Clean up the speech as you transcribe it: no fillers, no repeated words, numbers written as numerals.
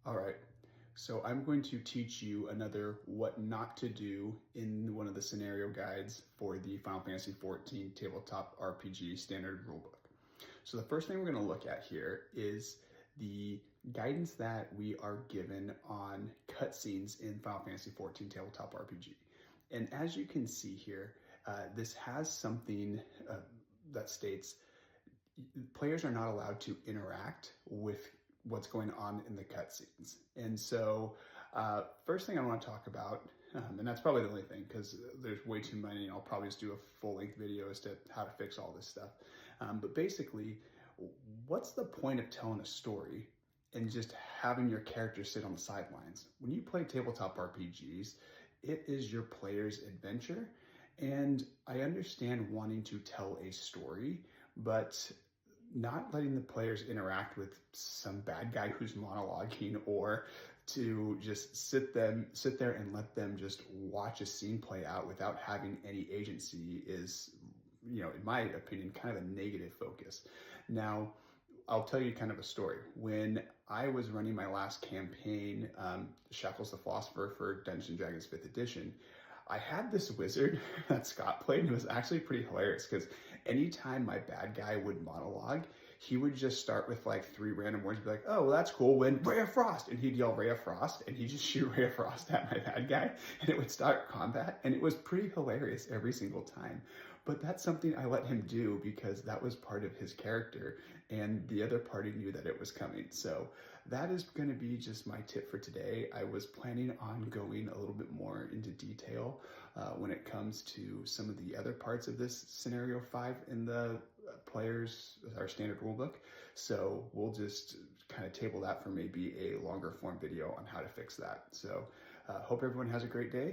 All right, so I'm going to teach you another what not to do in one of the scenario guides for the Final Fantasy XIV Tabletop RPG Standard Rulebook. So the first thing we're going to look at here is the guidance that we are given on cutscenes in Final Fantasy XIV Tabletop RPG. And as you can see here, this has something that states players are not allowed to interact with what's going on in the cutscenes. And so first thing I want to talk about, and that's probably the only thing because there's way too many, and I'll probably just do a full-length video as to how to fix all this stuff. But basically, what's the point of telling a story and just having your character sit on the sidelines? When you play tabletop RPGs, it is your player's adventure. And I understand wanting to tell a story, but not letting the players interact with some bad guy who's monologuing, or to just sit there and let them just watch a scene play out without having any agency is, in my opinion, kind of a negative focus. Now, I'll tell you kind of a story. When I was running my last campaign, Shackles the Philosopher for Dungeons & Dragons 5th edition, I had this wizard that Scott played, and it was actually pretty hilarious because anytime my bad guy would monologue, he would just start with like 3 random words and be like, oh, well, that's cool, when Ray of Frost, and he'd yell Ray of Frost, and he'd just shoot Ray of Frost at my bad guy, and it would start combat, and it was pretty hilarious every single time. But that's something I let him do because that was part of his character, and the other party knew that it was coming. So that is going to be just my tip for today. I was planning on going a little bit more into detail when it comes to some of the other parts of this scenario 5 in the our standard rulebook. So we'll just kind of table that for maybe a longer form video on how to fix that. So hope everyone has a great day.